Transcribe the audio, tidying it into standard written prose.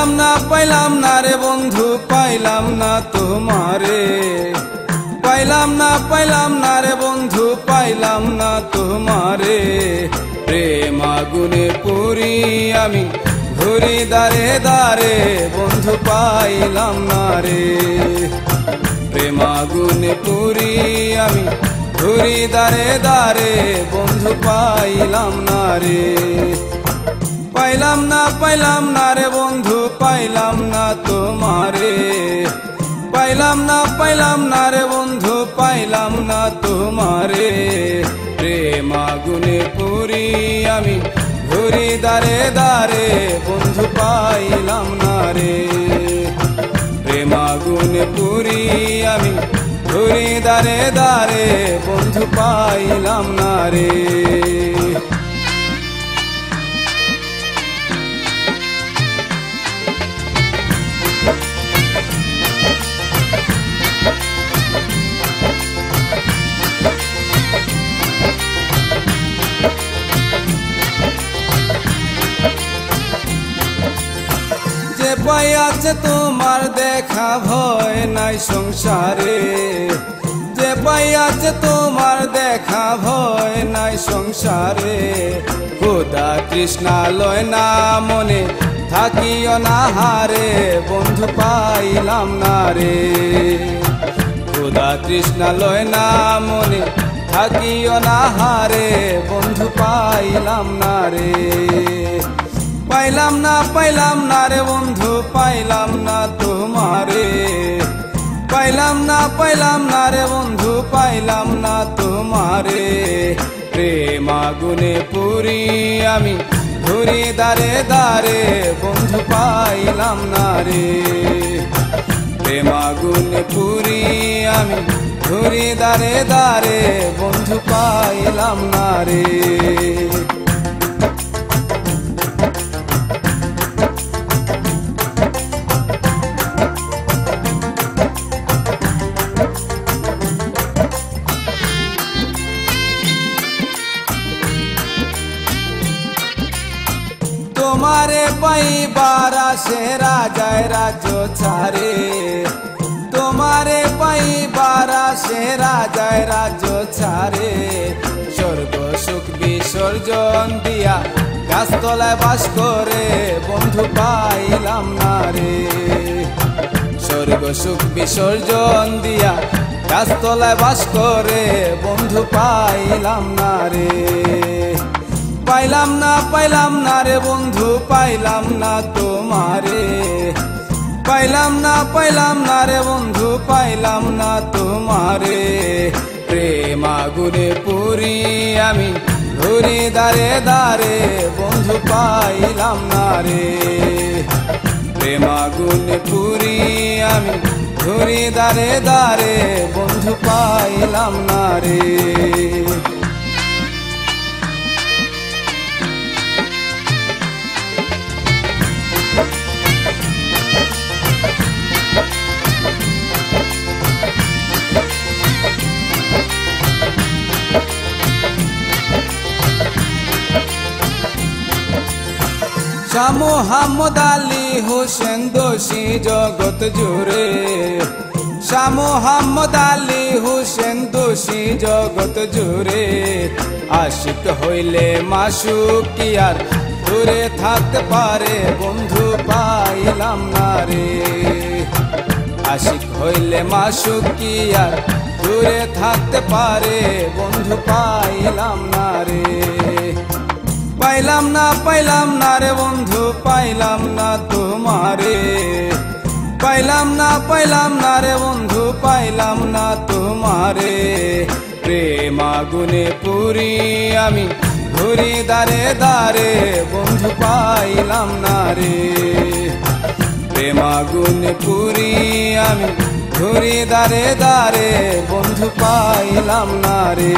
পাইলাম না রে বন্ধু পাইলাম না তোমারে পাইলাম না রে বন্ধু পাইলাম না তোমারে প্রেম আগুনে পুরি আমি ঘুরি দারে দারে বন্ধু পাইলাম না রে প্রেম আগুনে পুরি আমি ঘুরি দারে দারে বন্ধু পাইলাম না রে পাইলাম না রে বন্ধু পাইলাম না তোমারে পাইলাম না রে বন্ধু পাইলাম না তোমারে প্রেম আগুনে পুরি আমি ঘুরি দারে দারে বন্ধু পাইলাম না রে প্রেম আগুনে পুরি আমি ঘুরি দারে দারে বন্ধু পাইলাম না রে পাইয়াছে তোমার দেখা ভয় নাই সংসারে যে পাইয়াছে তোমার দেখা ভয় নাই সংসারে খোদা তৃষ্ণা লয় না মনে থাকিও না হারে বন্ধু পাইলাম না রে খোদা তৃষ্ণা লয় না মনে থাকিও না হারে বন্ধু পাইলাম না রে পাইলাম না রে বন্ধু পাইলাম না তোমারে পাইলাম না রে বন্ধু পাইলাম না তোমারে প্রেম আগুনে পুরি আমি ঘুরি দারে দারে বন্ধু পাইলাম না রে প্রেম আগুনে পুরি আমি ঘুরি দারে দারে বন্ধু পাইলাম না রে তোমারে পাইবার আসে রাজায় রাজ্য ছাড়ে তোমারে পাইবার আসে রাজায় রাজ্য ছাড়ে স্বর্গ সুখ বিসর্জন দিয়া গাছতলায় বাস করে বন্ধু পাইলাম না রে স্বর্গ সুখ বিসর্জন দিয়া গাছতলায় বাস করে বন্ধু পাইলাম না রে পাইলাম না রে বন্ধু পাইলাম না তোমারে পাইলাম না রে বন্ধু পাইলাম না তোমারে প্রেম আগুনে পুরি আমি ঘুরি দারে দারে বন্ধু পাইলাম না রে প্রেম আগুনে পুরি আমি ঘুরি দারে দারে বন্ধু পাইলাম না রে শাহ মোহাম্মদ আলী হোসেন দোষী জগৎ জুড়ে শাহ মোহাম্মদ আলী হোসেন দোষী জগৎ জুড়ে আশিক হইলে মাসুক কি আর দূরে থাকতে পারে বন্ধু পাইলাম না রে আশিক হইলে মাসুক কি আর দূরে থাকতে পারে বন্ধু পাইলাম না রে পাইলাম না রে বন্ধু পাইলাম না তোমারে পাইলাম না রে বন্ধু পাইলাম না তোমারে প্রেম আগুনে পুরি আমি ঘুরি দারে দারে বন্ধু পাইলাম না রে প্রেম আগুনে পুরি আমি ঘুরি দারে দারে বন্ধু পাইলাম না রে